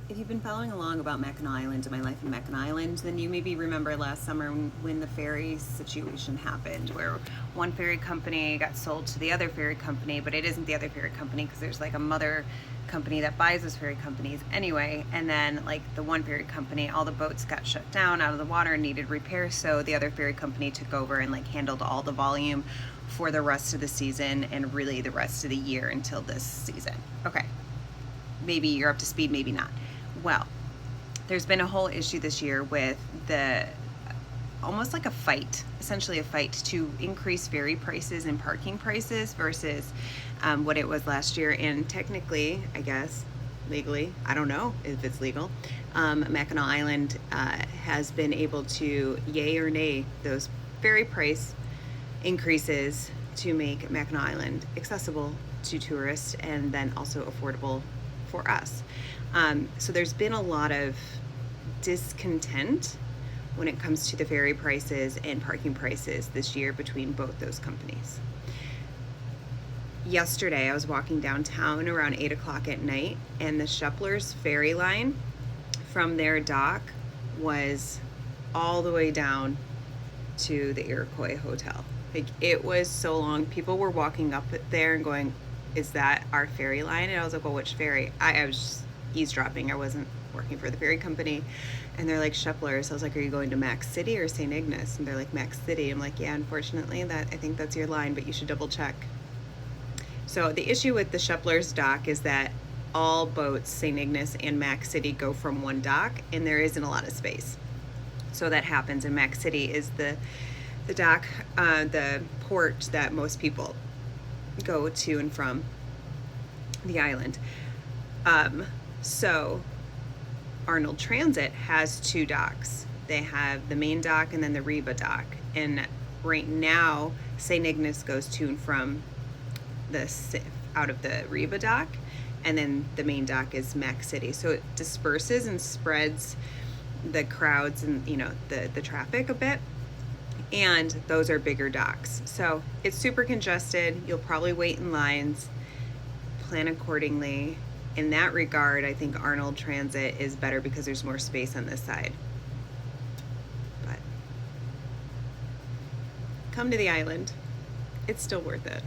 If you've been following along about Mackinac Island and my life in Mackinac Island, then you maybe remember last summer when the ferry situation happened, where one ferry company got sold to the other ferry company, but it isn't the other ferry company because there's like a mother company that buys those ferry companies anyway. And then like the one ferry company, all the boats got shut down out of the water and needed repairs, so the other ferry company took over and like handled all the volume for the rest of the season and really the rest of the year until this season. Okay, maybe you're up to speed, maybe not. Well, there's been a whole issue this year with the almost like a fight, essentially a fight to increase ferry prices and parking prices versus what it was last year. And technically, I guess, legally, I don't know if it's legal, Mackinac Island has been able to yay or nay those ferry price increases to make Mackinac Island accessible to tourists and then also affordable for us. So there's been a lot of discontent when it comes to the ferry prices and parking prices this year between both those companies. Yesterday, I was walking downtown around 8 o'clock at night, and the Shepler's ferry line from their dock was all the way down to the Iroquois Hotel. Like, it was so long. People were walking up there and going, "Is that our ferry line?" And I was like, "Well, which ferry?" I was just eavesdropping. I wasn't working for the ferry company. And they're like, "Shepler's." I was like, "Are you going to Max City or St. Ignace?" And they're like, "Max City." I'm like, "Yeah, unfortunately, I think that's your line, but you should double check." So the issue with the Shepler's dock is that all boats, St. Ignace and Max City, go from one dock, and there isn't a lot of space. So that happens. And Max City is the dock, the port that most people go to and from the island. So Arnold Transit has two docks. They have the main dock and then the Reba dock. And right now, St. Ignace goes to and from out of the Reba dock, and then the main dock is Max City. So it disperses and spreads the crowds and the traffic a bit. And those are bigger docks. So it's super congested. You'll probably wait in lines. Plan accordingly. In that regard, I think Arnold Transit is better because there's more space on this side. But come to the island. It's still worth it.